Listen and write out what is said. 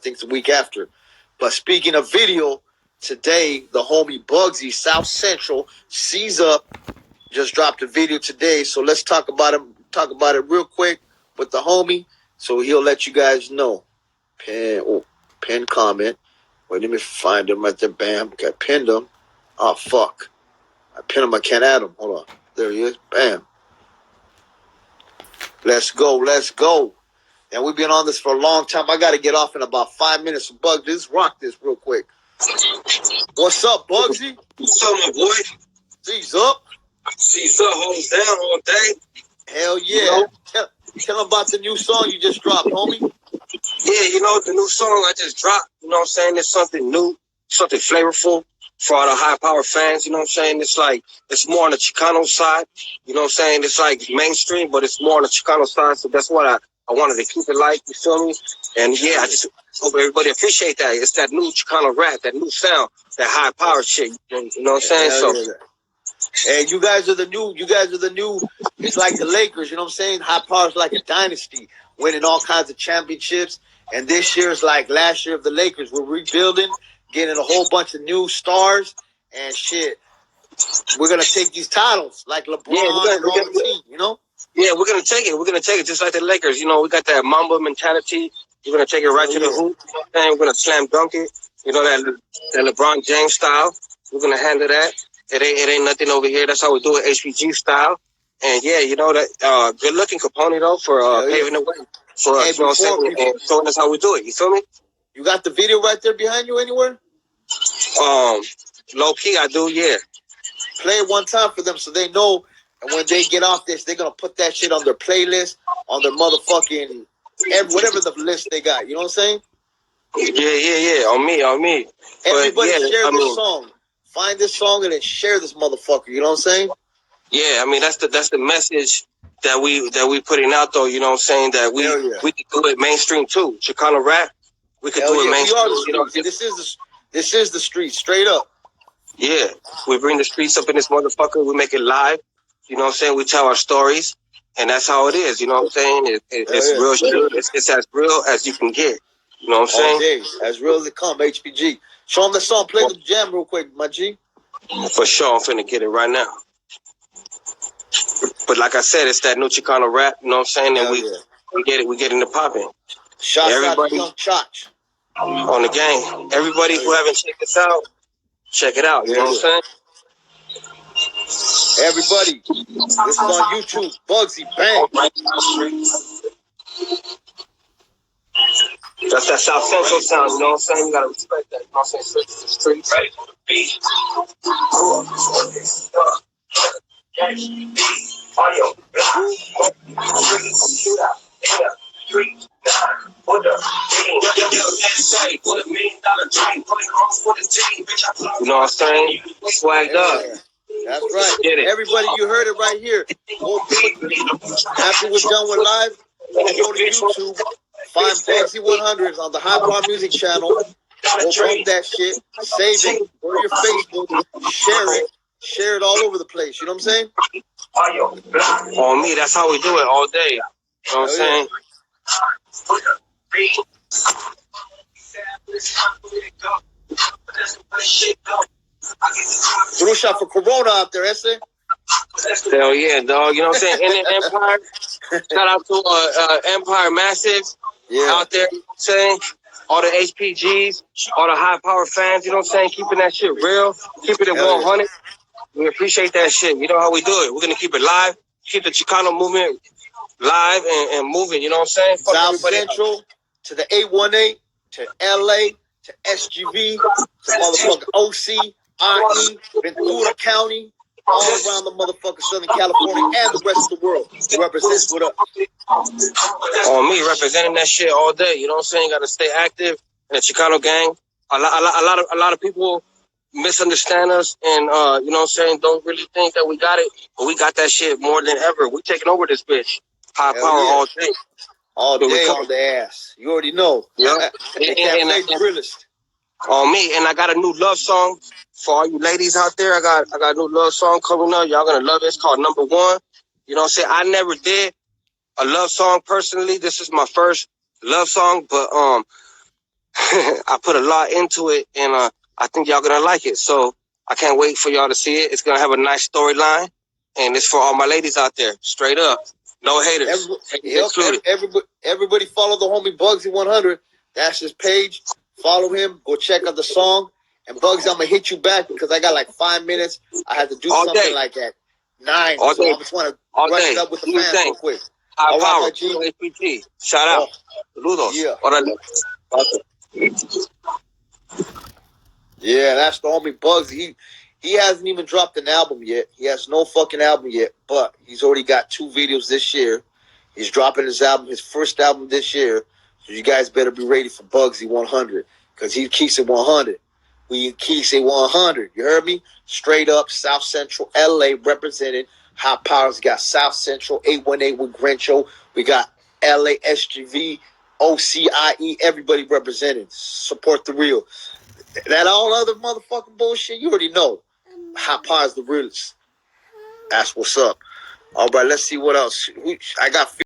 think it's the week after. But speaking of video, today the homie Bugzy, South Central, C's Up, just dropped a video today. So let's talk about him. Talk about it real quick with the homie, so he'll let you guys know. Pin comment. Wait, let me find him right there. Bam, got pinned him. Oh fuck, I pinned him. I can't add him. Hold on. There he is. Bam. Let's go. Let's go. And we've been on this for a long time. I got to get off in about 5 minutes. So Bug, let's rock this real quick. What's up, Bugsy? What's up, my boy? C's up. C's up, holds down all day. Hell yeah. You know? Tell them about the new song you just dropped, homie. Yeah, you know, the new song I just dropped, you know what I'm saying? It's something new, something flavorful for all the high power fans, you know what I'm saying? It's like, it's more on the Chicano side, you know what I'm saying? It's like mainstream, but it's more on the Chicano side, so that's what I wanted to keep it like, you feel me? And yeah, I just hope everybody appreciate that. It's that new Chicano rap, that new sound, that high power shit, you know what I'm saying? And you guys are the new, it's like the Lakers, you know what I'm saying? High power's like a dynasty, winning all kinds of championships. And this year is like last year of the Lakers. We're rebuilding, getting a whole bunch of new stars and shit. We're going to take these titles like LeBron and all the team, you know? Yeah, we're going to take it. We're going to take it just like the Lakers. You know, we got that Mamba mentality. We're going to take it right to the hoop. You know what I'm saying? We're going to slam dunk it. You know, that LeBron James style. We're going to handle that. It ain't nothing over here. That's how we do it, HPG style. And yeah, you know that good looking Caponee though for paving the way for us. You know what I'm saying? And showing us how we do it. You feel me? You got the video right there behind you anywhere? Low key, I do. Yeah. Play it one time for them so they know. And when they get off this, they're gonna put that shit on their playlist, on their motherfucking whatever the list they got. You know what I'm saying? Yeah. On me. Everybody share this song. Find this song and then share this motherfucker. You know what I'm saying? Yeah, I mean that's the message that we putting out though. You know what I'm saying? That we can do it mainstream too. Chicano rap, we can do it mainstream. We are the streets. This is the street, straight up. Yeah, we bring the streets up in this motherfucker. We make it live. You know what I'm saying? We tell our stories, and that's how it is. You know what I'm saying? It's real shit. It's as real as you can get. You know what I'm saying? As real as it come. HPG. Show them the song. Play the jam real quick, my G. For sure, I'm finna get it right now. But like I said, it's that new Chicano rap. You know what I'm saying? And we get into popping. Shout out to Young Chach on the gang. Everybody who haven't checked this out, check it out. You know what I'm saying? Everybody, this is on YouTube. Bugzy, bang. That's that South Central sound, you know what I'm saying? You gotta respect that. You know what I'm saying? Straight to the streets. Right. You know what I'm saying? Swagged up. That's right. Everybody, you heard it right here. After we're done with live, go to YouTube. Find Bugzy.100 on the High Power Music channel. Go from that shit. Save it. Go to your Facebook. Share it all over the place. You know what I'm saying? On me, that's how we do it all day. You know what I'm saying? Throw a shot for Corona out there, Ese. Hell yeah, dog. You know what I'm saying? Indian Empire. Shout out to Empire Massive out there. You know what I'm saying? All the HPGs, all the high power fans. You know what I'm saying? Keeping that shit real. Keeping it 100. We appreciate that shit. You know how we do it. We're gonna keep it live. Keep the Chicano movement live and moving. You know what I'm saying? Fuck South Central to the 818 to LA to SGV to motherfucking OC, IE, Ventura County. All around the motherfucking Southern California and the rest of the world. Represents what up. On me, representing that shit all day. You know what I'm saying? Got to stay active in the Chicano gang. A lot of people misunderstand us and, you know what I'm saying, don't really think that we got it. But we got that shit more than ever. We taking over this bitch. High power all day. All day on the ass. You already know. Yeah. They can't play realist. On me. And I got a new love song. For all you ladies out there, I got a new love song coming up. Y'all gonna love it. It's called Number One. You know what I'm saying? I never did a love song personally. This is my first love song, but I put a lot into it, and I think y'all gonna like it. So I can't wait for y'all to see it. It's gonna have a nice storyline, and it's for all my ladies out there. Straight up, no haters. Everybody follow the homie Bugzy.100. That's his page. Follow him. Go check out the song. And Bugsy, I'm gonna hit you back because I got like 5 minutes. I had to do all something day. Like at 9. All so day. I just want to rush day. it up with the fans real quick. High all power. Right, HPT. Shout out. Saludos. Yeah. Yeah, that's the homie Bugzy. He hasn't even dropped an album yet. He has no fucking album yet, but he's already got 2 videos this year. He's dropping his album, his first album this year. So you guys better be ready for Bugzy.100 because he keeps it 100. We keeps it 100. You heard me? Straight up South Central LA represented. High Powers got South Central 818 with Grincho. We got LA SGV, OCIE. Everybody represented. Support the real. That all other motherfucking bullshit, you already know. High Powers the realest. That's what's up. All right, let's see what else. I got